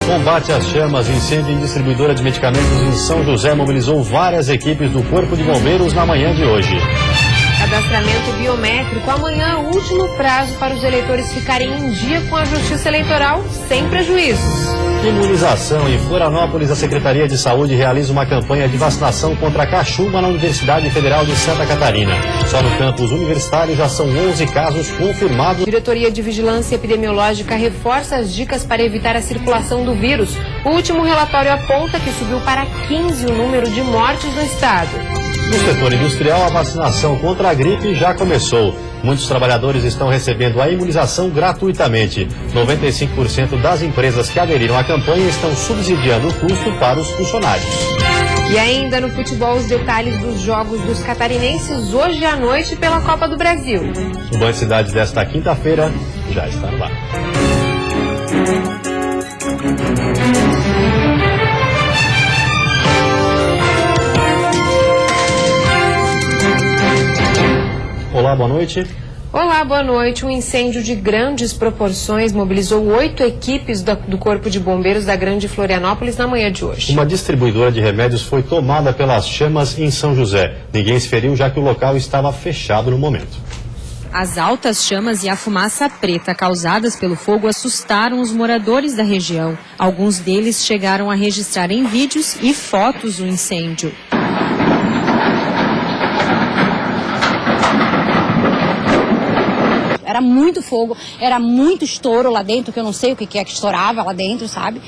Combate às chamas, incêndio em distribuidora de medicamentos em São José mobilizou várias equipes do Corpo de Bombeiros na manhã de hoje. Cadastramento biométrico, amanhã último prazo para os eleitores ficarem em dia com a Justiça Eleitoral sem prejuízos. Imunização. Em Florianópolis, a Secretaria de Saúde realiza uma campanha de vacinação contra a cachumba na Universidade Federal de Santa Catarina. Só no campus universitário já são 11 casos confirmados. A Diretoria de Vigilância Epidemiológica reforça as dicas para evitar a circulação do vírus. O último relatório aponta que subiu para 15 o número de mortes no estado. No setor industrial, a vacinação contra a gripe já começou. Muitos trabalhadores estão recebendo a imunização gratuitamente. 95% das empresas que aderiram à campanha estão subsidiando o custo para os funcionários. E ainda no futebol, os detalhes dos jogos dos catarinenses hoje à noite pela Copa do Brasil. O Band Cidades desta quinta-feira já está no ar. Olá, boa noite. Olá, boa noite. Um incêndio de grandes proporções mobilizou 8 equipes do Corpo de Bombeiros da Grande Florianópolis na manhã de hoje. Uma distribuidora de remédios foi tomada pelas chamas em São José. Ninguém se feriu, já que o local estava fechado no momento. As altas chamas e a fumaça preta causadas pelo fogo assustaram os moradores da região. Alguns deles chegaram a registrar em vídeos e fotos o incêndio. Era muito fogo, era muito estouro lá dentro, que eu não sei o que é que estourava lá dentro, sabe?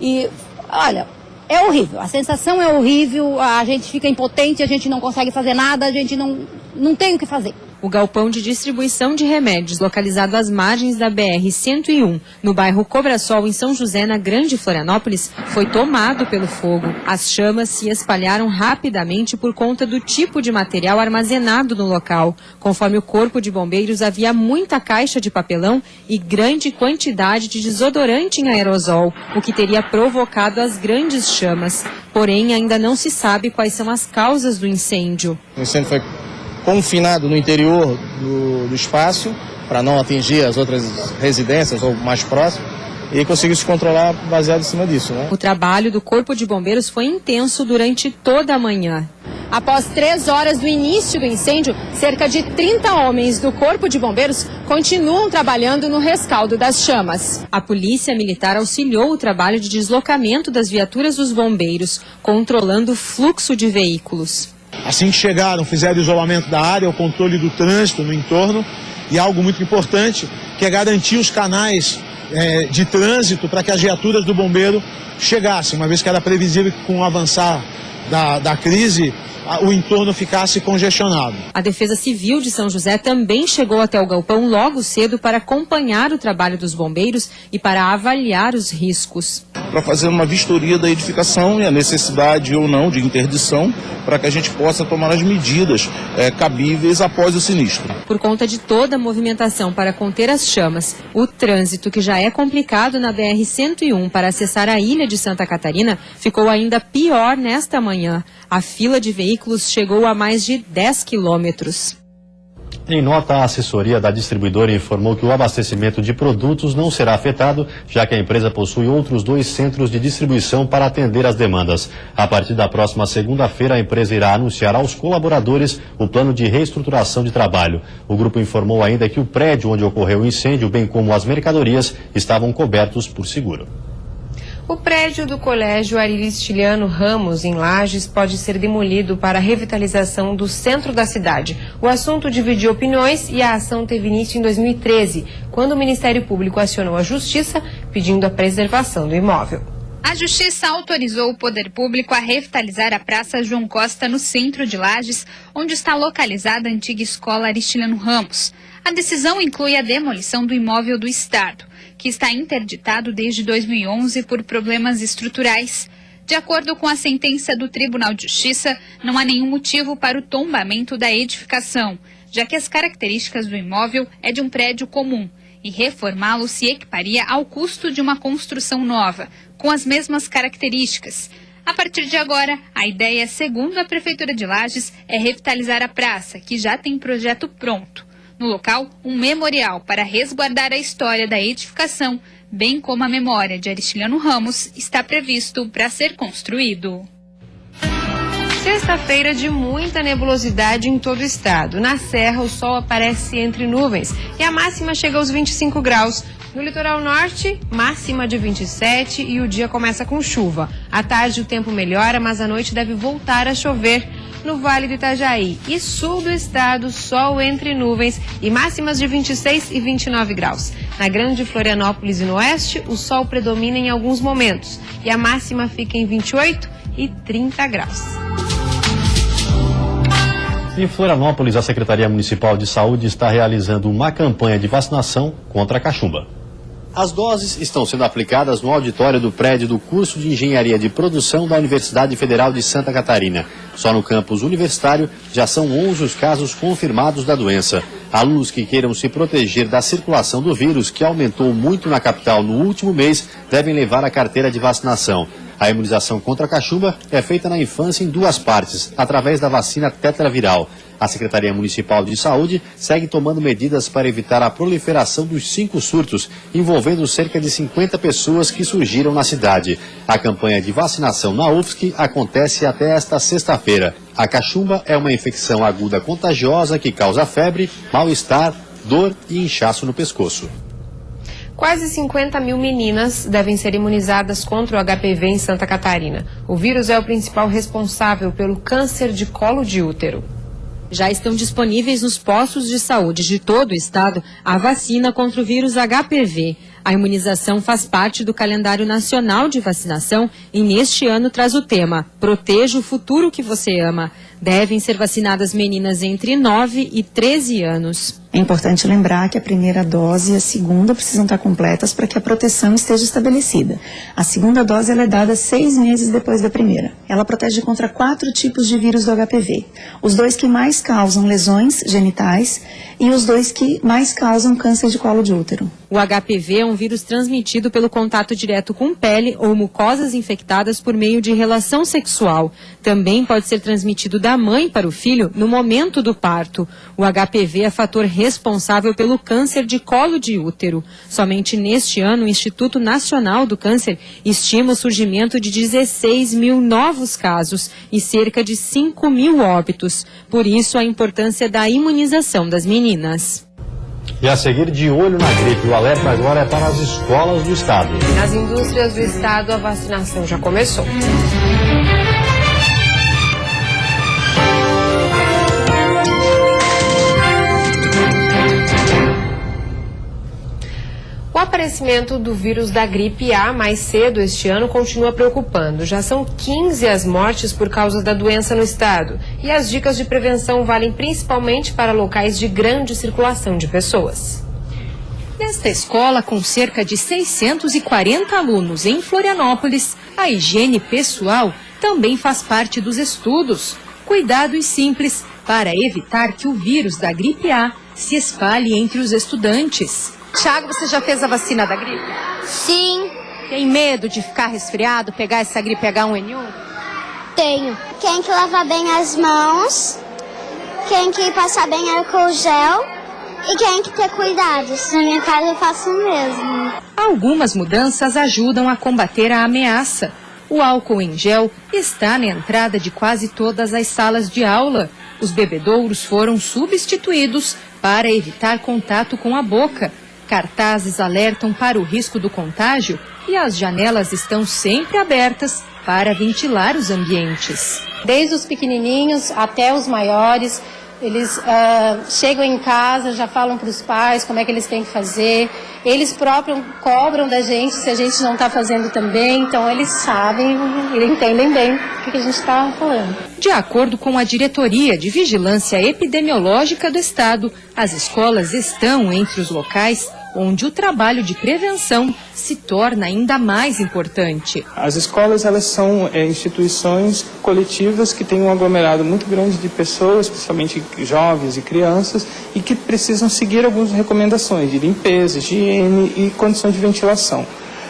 E, olha, é horrível, a sensação é horrível, a gente fica impotente, a gente não consegue fazer nada, a gente não tem o que fazer. O galpão de distribuição de remédios, localizado às margens da BR-101, no bairro Cobrasol, em São José, na Grande Florianópolis, foi tomado pelo fogo. As chamas se espalharam rapidamente por conta do tipo de material armazenado no local. Conforme o Corpo de Bombeiros, havia muita caixa de papelão e grande quantidade de desodorante em aerosol, o que teria provocado as grandes chamas. Porém, ainda não se sabe quais são as causas do incêndio. O incêndio foi confinado no interior do espaço, para não atingir as outras residências ou mais próximo, e conseguiu se controlar baseado em cima disso, né? O trabalho do Corpo de Bombeiros foi intenso durante toda a manhã. Após 3 horas do início do incêndio, cerca de 30 homens do Corpo de Bombeiros continuam trabalhando no rescaldo das chamas. A Polícia Militar auxiliou o trabalho de deslocamento das viaturas dos bombeiros, controlando o fluxo de veículos. Assim que chegaram, fizeram o isolamento da área, o controle do trânsito no entorno e algo muito importante, que é garantir os canais de trânsito para que as viaturas do bombeiro chegassem, uma vez que era previsível que com o avançar da crise, o entorno ficasse congestionado. A Defesa Civil de São José também chegou até o galpão logo cedo para acompanhar o trabalho dos bombeiros e para avaliar os riscos. Para fazer uma vistoria da edificação e a necessidade ou não de interdição, para que a gente possa tomar as medidas cabíveis após o sinistro. Por conta de toda a movimentação para conter as chamas, o trânsito, que já é complicado na BR-101 para acessar a ilha de Santa Catarina, ficou ainda pior nesta manhã. A fila de veículos chegou a mais de 10 quilômetros. Em nota, a assessoria da distribuidora informou que o abastecimento de produtos não será afetado, já que a empresa possui outros 2 centros de distribuição para atender as demandas. A partir da próxima segunda-feira, a empresa irá anunciar aos colaboradores o plano de reestruturação de trabalho. O grupo informou ainda que o prédio onde ocorreu o incêndio, bem como as mercadorias, estavam cobertos por seguro. O prédio do Colégio Aristiliano Ramos, em Lages, pode ser demolido para a revitalização do centro da cidade. O assunto dividiu opiniões e a ação teve início em 2013, quando o Ministério Público acionou a Justiça pedindo a preservação do imóvel. A Justiça autorizou o Poder Público a revitalizar a Praça João Costa, no centro de Lages, onde está localizada a antiga escola Aristiliano Ramos. A decisão inclui a demolição do imóvel do Estado, que está interditado desde 2011 por problemas estruturais. De acordo com a sentença do Tribunal de Justiça, não há nenhum motivo para o tombamento da edificação, já que as características do imóvel é de um prédio comum, e reformá-lo se equiparia ao custo de uma construção nova, com as mesmas características. A partir de agora, a ideia, segundo a Prefeitura de Lages, é revitalizar a praça, que já tem projeto pronto. No local, um memorial para resguardar a história da edificação bem como a memória de Aristiliano Ramos, está previsto para ser construído. Sexta-feira de muita nebulosidade em todo o estado. Na Serra, o sol aparece entre nuvens e a máxima chega aos 25 graus. No litoral norte, máxima de 27 e o dia começa com chuva. À tarde o tempo melhora, mas à noite deve voltar a chover. No Vale do Itajaí e sul do estado, sol entre nuvens e máximas de 26 e 29 graus. Na Grande Florianópolis e no oeste, o sol predomina em alguns momentos e a máxima fica em 28 e 30 graus. Em Florianópolis, a Secretaria Municipal de Saúde está realizando uma campanha de vacinação contra a cachumba. As doses estão sendo aplicadas no auditório do prédio do curso de Engenharia de Produção da Universidade Federal de Santa Catarina. Só no campus universitário já são 11 os casos confirmados da doença. Alunos que queiram se proteger da circulação do vírus, que aumentou muito na capital no último mês, devem levar a carteira de vacinação. A imunização contra a cachumba é feita na infância em duas partes, através da vacina tetraviral. A Secretaria Municipal de Saúde segue tomando medidas para evitar a proliferação dos 5 surtos, envolvendo cerca de 50 pessoas que surgiram na cidade. A campanha de vacinação na UFSC acontece até esta sexta-feira. A cachumba é uma infecção aguda contagiosa que causa febre, mal-estar, dor e inchaço no pescoço. Quase 50 mil meninas devem ser imunizadas contra o HPV em Santa Catarina. O vírus é o principal responsável pelo câncer de colo de útero. Já estão disponíveis nos postos de saúde de todo o estado a vacina contra o vírus HPV. A imunização faz parte do calendário nacional de vacinação e neste ano traz o tema Proteja o futuro que você ama. Devem ser vacinadas meninas entre 9 e 13 anos. É importante lembrar que a primeira dose e a segunda precisam estar completas para que a proteção esteja estabelecida. A segunda dose ela é dada 6 meses depois da primeira. Ela protege contra 4 tipos de vírus do HPV. Os 2 que mais causam lesões genitais e os 2 que mais causam câncer de colo de útero. O HPV é um vírus transmitido pelo contato direto com pele ou mucosas infectadas por meio de relação sexual. Também pode ser transmitido da mãe para o filho no momento do parto. O HPV é fator responsável pelo câncer de colo de útero. Somente neste ano, o Instituto Nacional do Câncer estima o surgimento de 16 mil novos casos e cerca de 5 mil óbitos. Por isso, a importância da imunização das meninas. E a seguir, de olho na gripe, o alerta agora é para as escolas do estado. Nas indústrias do estado, a vacinação já começou. O aparecimento do vírus da gripe A mais cedo este ano continua preocupando. Já são 15 as mortes por causa da doença no estado. E as dicas de prevenção valem principalmente para locais de grande circulação de pessoas. Nesta escola, com cerca de 640 alunos em Florianópolis, a higiene pessoal também faz parte dos estudos. Cuidados simples para evitar que o vírus da gripe A se espalhe entre os estudantes. Tiago, você já fez a vacina da gripe? Sim. Tem medo de ficar resfriado, pegar essa gripe H1N1? Tenho. Tem que lavar bem as mãos, tem que passar bem álcool gel e tem que ter cuidados. Na minha casa eu faço o mesmo. Algumas mudanças ajudam a combater a ameaça. O álcool em gel está na entrada de quase todas as salas de aula. Os bebedouros foram substituídos para evitar contato com a boca. Cartazes alertam para o risco do contágio e as janelas estão sempre abertas para ventilar os ambientes. Desde os pequenininhos até os maiores, eles chegam em casa, já falam para os pais como é que eles têm que fazer. Eles próprios cobram da gente se a gente não está fazendo também, então eles sabem e entendem bem o que a gente está falando. De acordo com a Diretoria de Vigilância Epidemiológica do Estado, as escolas estão entre os locais onde o trabalho de prevenção se torna ainda mais importante. As escolas, elas são instituições coletivas que têm um aglomerado muito grande de pessoas, principalmente jovens e crianças, e que precisam seguir algumas recomendações de limpeza, higiene e condições de ventilação.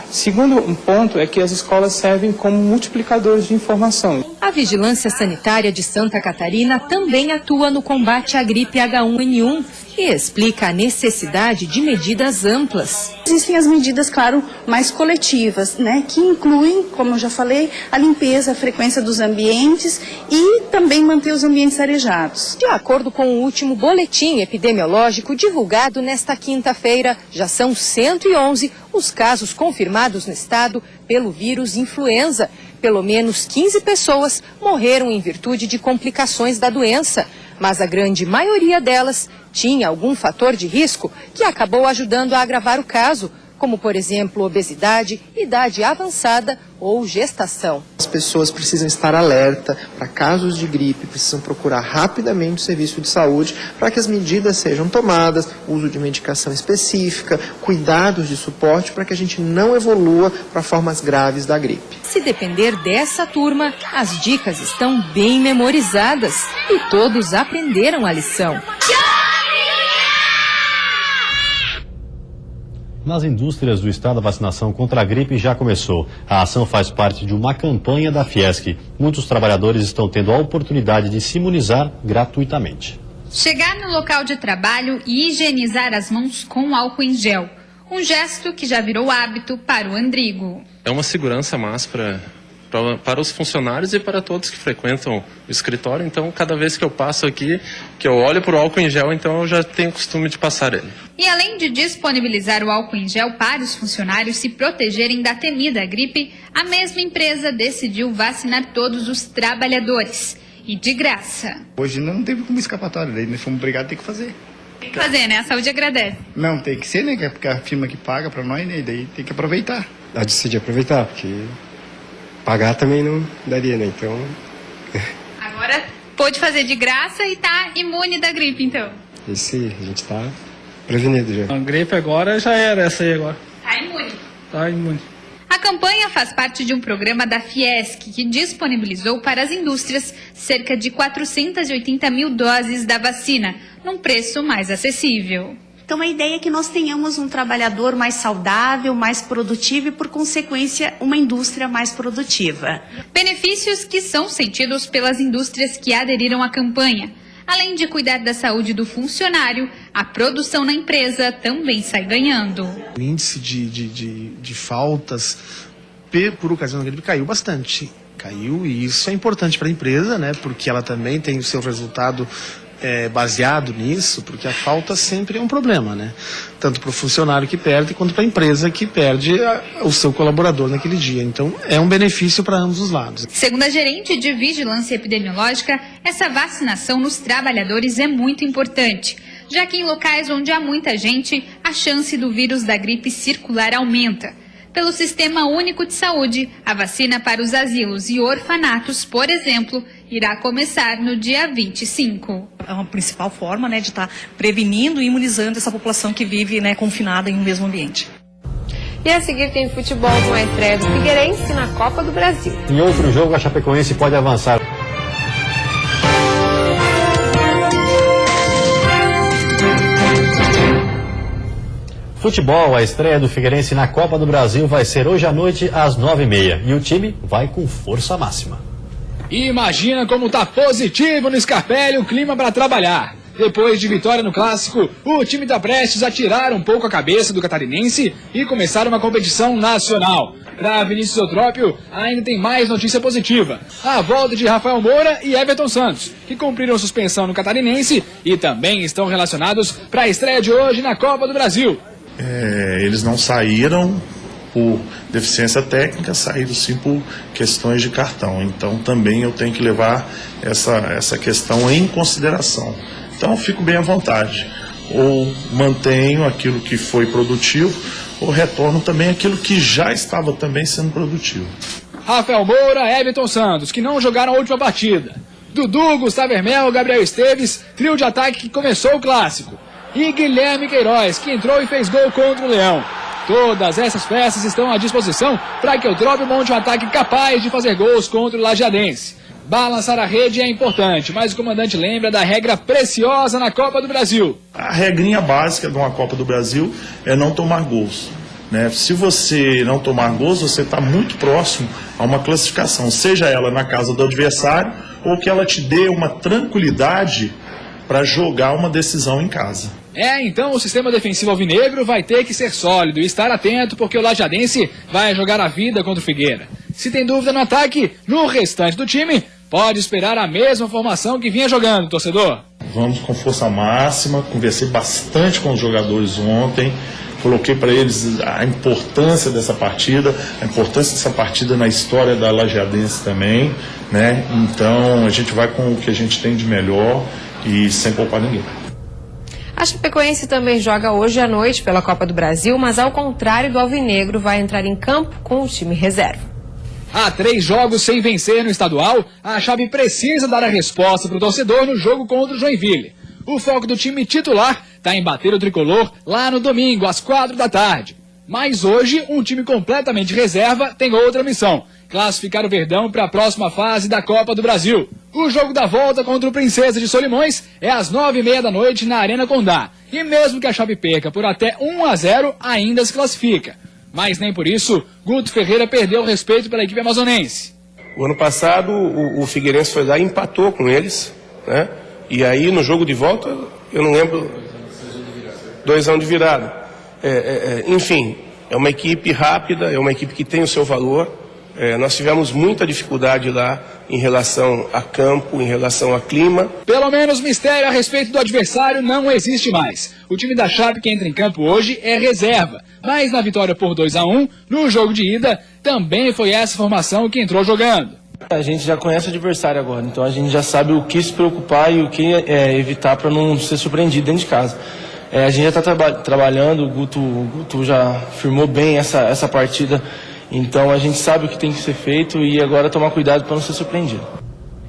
Segundo um ponto é que as escolas servem como multiplicadores de informação. A Vigilância Sanitária de Santa Catarina também atua no combate à gripe H1N1 e explica a necessidade de medidas amplas. Existem as medidas, claro, mais coletivas, né, que incluem, como eu já falei, a limpeza, a frequência dos ambientes e também manter os ambientes arejados. De acordo com o último boletim epidemiológico divulgado nesta quinta-feira, já são 111 os casos confirmados no estado pelo vírus influenza. Pelo menos 15 pessoas morreram em virtude de complicações da doença, mas a grande maioria delas tinha algum fator de risco que acabou ajudando a agravar o caso, como, por exemplo, obesidade, idade avançada ou gestação. As pessoas precisam estar alerta para casos de gripe, precisam procurar rapidamente o serviço de saúde para que as medidas sejam tomadas, uso de medicação específica, cuidados de suporte para que a gente não evolua para formas graves da gripe. Se depender dessa turma, as dicas estão bem memorizadas e todos aprenderam a lição. Nas indústrias do estado, a vacinação contra a gripe já começou. A ação faz parte de uma campanha da Fiesc. Muitos trabalhadores estão tendo a oportunidade de se imunizar gratuitamente. Chegar no local de trabalho e higienizar as mãos com álcool em gel. Um gesto que já virou hábito para o Andrigo. É uma segurança a mais para os funcionários e para todos que frequentam o escritório. Então, cada vez que eu passo aqui, que eu olho para o álcool em gel, então eu já tenho o costume de passar ele. E além de disponibilizar o álcool em gel para os funcionários se protegerem da temida gripe, a mesma empresa decidiu vacinar todos os trabalhadores. E de graça. Hoje não teve como escapatória, daí nós fomos obrigados a ter que fazer. Tem que fazer, né? A saúde agradece. Não, tem que ser, né? Porque a firma que paga para nós, né? E daí tem que aproveitar. Eu decidi aproveitar, porque pagar também não daria, né? Então... Agora pôde fazer de graça e tá imune da gripe, então. Isso aí, a gente tá prevenido já. A gripe agora já era essa aí agora. Tá imune. Tá imune. A campanha faz parte de um programa da Fiesc, que disponibilizou para as indústrias cerca de 480 mil doses da vacina, num preço mais acessível. Então a ideia é que nós tenhamos um trabalhador mais saudável, mais produtivo e, por consequência, uma indústria mais produtiva. Benefícios que são sentidos pelas indústrias que aderiram à campanha. Além de cuidar da saúde do funcionário, a produção na empresa também sai ganhando. O índice de faltas por ocasião da gripe caiu bastante. Caiu, e isso é importante para a empresa, né? Porque ela também tem o seu resultado baseado nisso, porque a falta sempre é um problema, né? Tanto para o funcionário que perde, quanto para a empresa que perde o seu colaborador naquele dia. Então, é um benefício para ambos os lados. Segundo a gerente de Vigilância Epidemiológica, essa vacinação nos trabalhadores é muito importante, já que em locais onde há muita gente, a chance do vírus da gripe circular aumenta. Pelo Sistema Único de Saúde, a vacina para os asilos e orfanatos, por exemplo, irá começar no dia 25. É uma principal forma, né, de estar prevenindo e imunizando essa população que vive, né, confinada em um mesmo ambiente. E a seguir tem futebol com a estreia do Figueirense na Copa do Brasil. Em outro jogo, a Chapecoense pode avançar. Futebol, a estreia do Figueirense na Copa do Brasil vai ser hoje à noite às 9h30 e o time vai com força máxima. Imagina como tá positivo no Scarpelli o clima para trabalhar. Depois de vitória no Clássico, o time tá prestes a tirar um pouco a cabeça do catarinense e começar uma competição nacional. Para Vinícius Eutrópio, ainda tem mais notícia positiva. A volta de Rafael Moura e Everton Santos, que cumpriram suspensão no catarinense e também estão relacionados para a estreia de hoje na Copa do Brasil. Eles não saíram por deficiência técnica, saíram sim por questões de cartão. Então também eu tenho que levar essa questão em consideração. Então eu fico bem à vontade. Ou mantenho aquilo que foi produtivo, ou retorno também aquilo que já estava também sendo produtivo. Rafael Moura, Everton Santos, que não jogaram a última partida. Dudu, Gustavo Hermel, Gabriel Esteves, trio de ataque que começou o Clássico. E Guilherme Queiroz, que entrou e fez gol contra o Leão. Todas essas peças estão à disposição para que o Eutrópio monte um ataque capaz de fazer gols contra o Lajeadense. Balançar a rede é importante, mas o comandante lembra da regra preciosa na Copa do Brasil. A regrinha básica de uma Copa do Brasil é não tomar gols. né? Se você não tomar gols, você está muito próximo a uma classificação, seja ela na casa do adversário ou que ela te dê uma tranquilidade para jogar uma decisão em casa. Então o sistema defensivo alvinegro vai ter que ser sólido e estar atento, porque o Lajadense vai jogar a vida contra o Figueira. Se tem dúvida no ataque, no restante do time, pode esperar a mesma formação que vinha jogando, torcedor. Vamos com força máxima, conversei bastante com os jogadores ontem, coloquei para eles a importância dessa partida, na história da Lajadense também, né? Então a gente vai com o que a gente tem de melhor e sem poupar ninguém. A Chapecoense também joga hoje à noite pela Copa do Brasil, mas ao contrário do Alvinegro, vai entrar em campo com o time reserva. Há 3 jogos sem vencer no estadual, a Chape precisa dar a resposta para o torcedor no jogo contra o Joinville. O foco do time titular está em bater o tricolor lá no domingo, às 4 da tarde. Mas hoje, um time completamente reserva tem outra missão: classificar o Verdão para a próxima fase da Copa do Brasil. O jogo da volta contra o Princesa de Solimões é às 9h30 da noite na Arena Condá. E mesmo que a Chape perca por até 1-0, ainda se classifica. Mas nem por isso, Guto Ferreira perdeu o respeito pela equipe amazonense. O ano passado, o Figueirense foi lá e empatou com eles, né? E aí, no jogo de volta, eu não lembro, 2-1 de virada. Enfim, é uma equipe rápida, é uma equipe que tem o seu valor. Nós tivemos muita dificuldade lá em relação a campo, em relação a clima. Pelo menos mistério a respeito do adversário não existe mais. O time da Chape que entra em campo hoje é reserva. Mas na vitória por 2-1, no jogo de ida, também foi essa formação que entrou jogando. A gente já conhece o adversário agora, então a gente já sabe o que se preocupar e o que evitar para não ser surpreendido dentro de casa. A gente já está trabalhando, o Guto já firmou bem essa partida, então a gente sabe o que tem que ser feito e agora tomar cuidado para não ser surpreendido.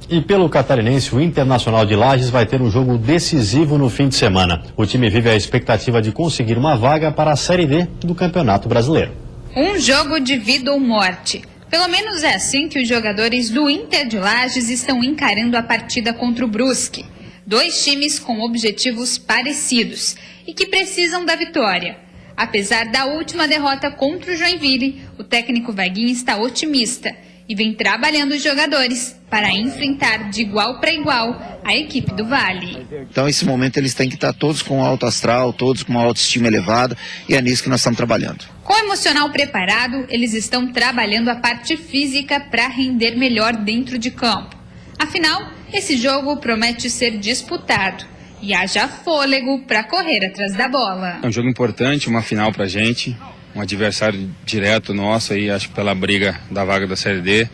E pelo catarinense, o Internacional de Lages vai ter um jogo decisivo no fim de semana. O time vive a expectativa de conseguir uma vaga para a Série D do Campeonato Brasileiro. Um jogo de vida ou morte. Pelo menos é assim que os jogadores do Inter de Lages estão encarando a partida contra o Brusque. 2 times com objetivos parecidos e que precisam da vitória. Apesar da última derrota contra o Joinville, o técnico Vaguinho está otimista e vem trabalhando os jogadores para enfrentar de igual para igual a equipe do Vale. Então, nesse momento, eles têm que estar todos com alto astral, todos com uma autoestima elevada, e é nisso que nós estamos trabalhando. Com o emocional preparado, eles estão trabalhando a parte física para render melhor dentro de campo. Afinal, esse jogo promete ser disputado e haja fôlego para correr atrás da bola. É um jogo importante, uma final para a gente, um adversário direto nosso, aí, acho que pela briga da vaga da Série D.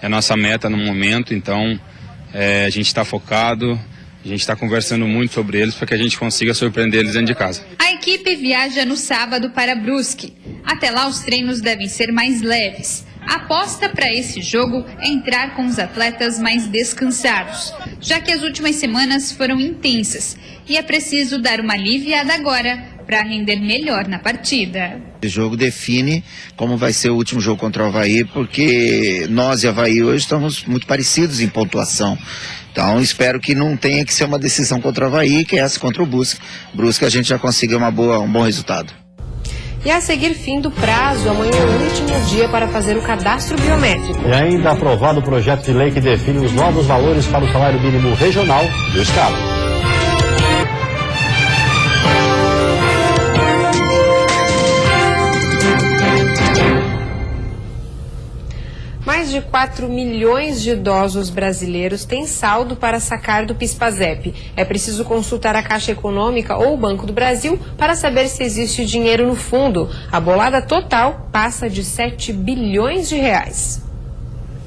É a nossa meta no momento, então a gente está focado, a gente está conversando muito sobre eles para que a gente consiga surpreender eles dentro de casa. A equipe viaja no sábado para Brusque. Até lá os treinos devem ser mais leves. A aposta para esse jogo é entrar com os atletas mais descansados, já que as últimas semanas foram intensas e é preciso dar uma aliviada agora para render melhor na partida. O jogo define como vai ser o último jogo contra o Avaí, porque nós e Avaí hoje estamos muito parecidos em pontuação. Então espero que não tenha que ser uma decisão contra o Avaí, que é essa contra o Brusque. Brusque a gente já conseguiu um bom resultado. E a seguir, fim do prazo, amanhã é o último dia para fazer o cadastro biométrico. E ainda aprovado o projeto de lei que define os novos valores para o salário mínimo regional do Estado. Mais de 4 milhões de idosos brasileiros têm saldo para sacar do PIS/PASEP. É preciso consultar a Caixa Econômica ou o Banco do Brasil para saber se existe dinheiro no fundo. A bolada total passa de 7 bilhões de reais.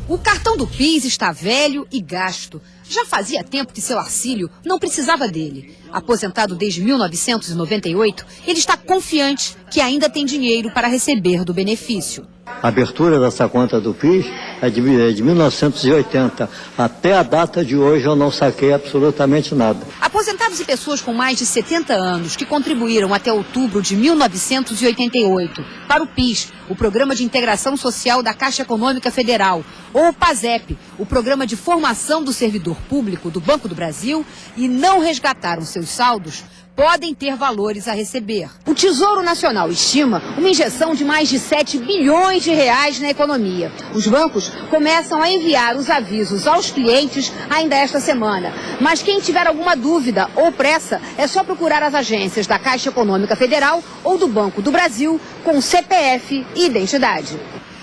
O cartão do PIS está velho e gasto. Já fazia tempo que seu Arcílio não precisava dele. Aposentado desde 1998, ele está confiante que ainda tem dinheiro para receber do benefício. A abertura dessa conta do PIS é de 1980. Até a data de hoje eu não saquei absolutamente nada. Aposentados e pessoas com mais de 70 anos que contribuíram até outubro de 1988 para o PIS, o Programa de Integração Social da Caixa Econômica Federal, ou o PASEP, o Programa de Formação do Servidor Público do Banco do Brasil, e não resgataram seus saldos, podem ter valores a receber. O Tesouro Nacional estima uma injeção de mais de 7 bilhões de reais na economia. Os bancos começam a enviar os avisos aos clientes ainda esta semana. Mas quem tiver alguma dúvida ou pressa, é só procurar as agências da Caixa Econômica Federal ou do Banco do Brasil com CPF e identidade.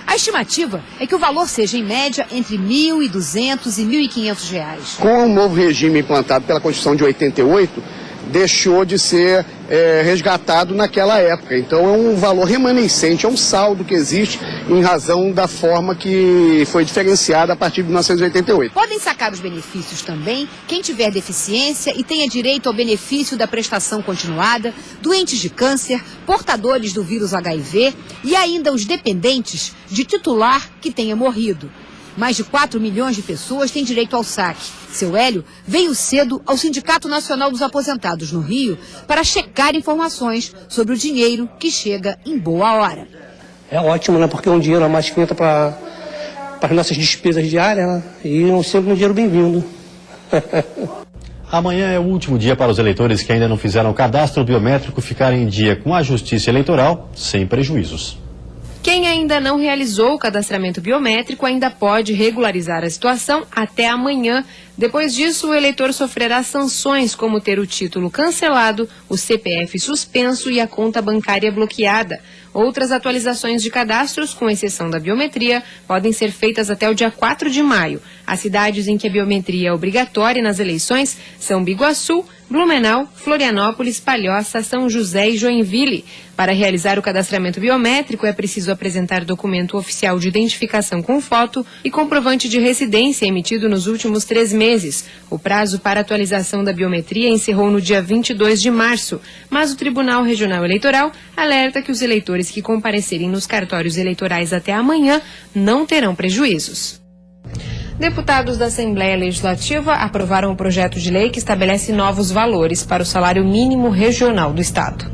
A estimativa é que o valor seja, em média, entre R$ 1.200 e R$ 1.500. Com o novo regime implantado pela Constituição de 88, deixou de ser resgatado naquela época. Então é um valor remanescente, é um saldo que existe em razão da forma que foi diferenciada a partir de 1988. Podem sacar os benefícios também quem tiver deficiência e tenha direito ao benefício da prestação continuada, doentes de câncer, portadores do vírus HIV e ainda os dependentes de titular que tenha morrido. Mais de 4 milhões de pessoas têm direito ao saque. Seu Hélio veio cedo ao Sindicato Nacional dos Aposentados no Rio para checar informações sobre o dinheiro que chega em boa hora. É ótimo, né? Porque é um dinheiro a mais que entra para as nossas despesas diárias, né? E é sempre um dinheiro bem-vindo. Amanhã é o último dia para os eleitores que ainda não fizeram o cadastro biométrico ficarem em dia com a Justiça Eleitoral sem prejuízos. Quem ainda não realizou o cadastramento biométrico ainda pode regularizar a situação até amanhã. Depois disso, o eleitor sofrerá sanções como ter o título cancelado, o CPF suspenso e a conta bancária bloqueada. Outras atualizações de cadastros, com exceção da biometria, podem ser feitas até o dia 4 de maio. As cidades em que a biometria é obrigatória nas eleições são Biguaçu, Blumenau, Florianópolis, Palhoça, São José e Joinville. Para realizar o cadastramento biométrico é preciso apresentar documento oficial de identificação com foto e comprovante de residência emitido nos últimos 3 meses. O prazo para atualização da biometria encerrou no dia 22 de março, mas o Tribunal Regional Eleitoral alerta que os eleitores que comparecerem nos cartórios eleitorais até amanhã não terão prejuízos. Deputados da Assembleia Legislativa aprovaram um projeto de lei que estabelece novos valores para o salário mínimo regional do Estado.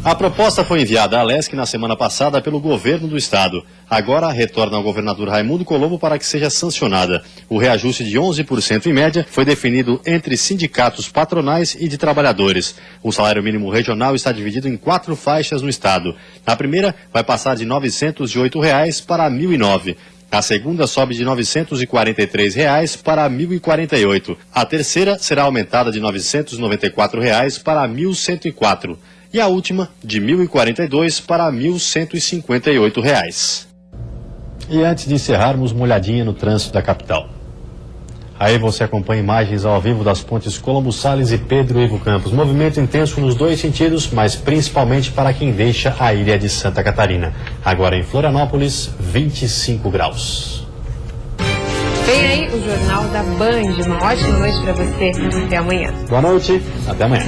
A proposta foi enviada à LESC na semana passada pelo governo do Estado. Agora retorna ao governador Raimundo Colombo para que seja sancionada. O reajuste de 11% em média foi definido entre sindicatos patronais e de trabalhadores. O salário mínimo regional está dividido em 4 faixas no Estado. A primeira vai passar de R$ 908 para R$ 1.009. A segunda sobe de R$ 943 para R$ 1.048. A terceira será aumentada de R$ 994 para R$ 1.104. E a última, de R$ 1.042 para R$ 1.158. E antes de encerrarmos, uma olhadinha no trânsito da capital. Aí você acompanha imagens ao vivo das pontes Colombo Salles e Pedro Ivo Campos. Movimento intenso nos 2 sentidos, mas principalmente para quem deixa a ilha de Santa Catarina. Agora em Florianópolis, 25 graus. Vem aí o Jornal da Band. Uma ótima noite para você. Até amanhã. Boa noite. Até amanhã.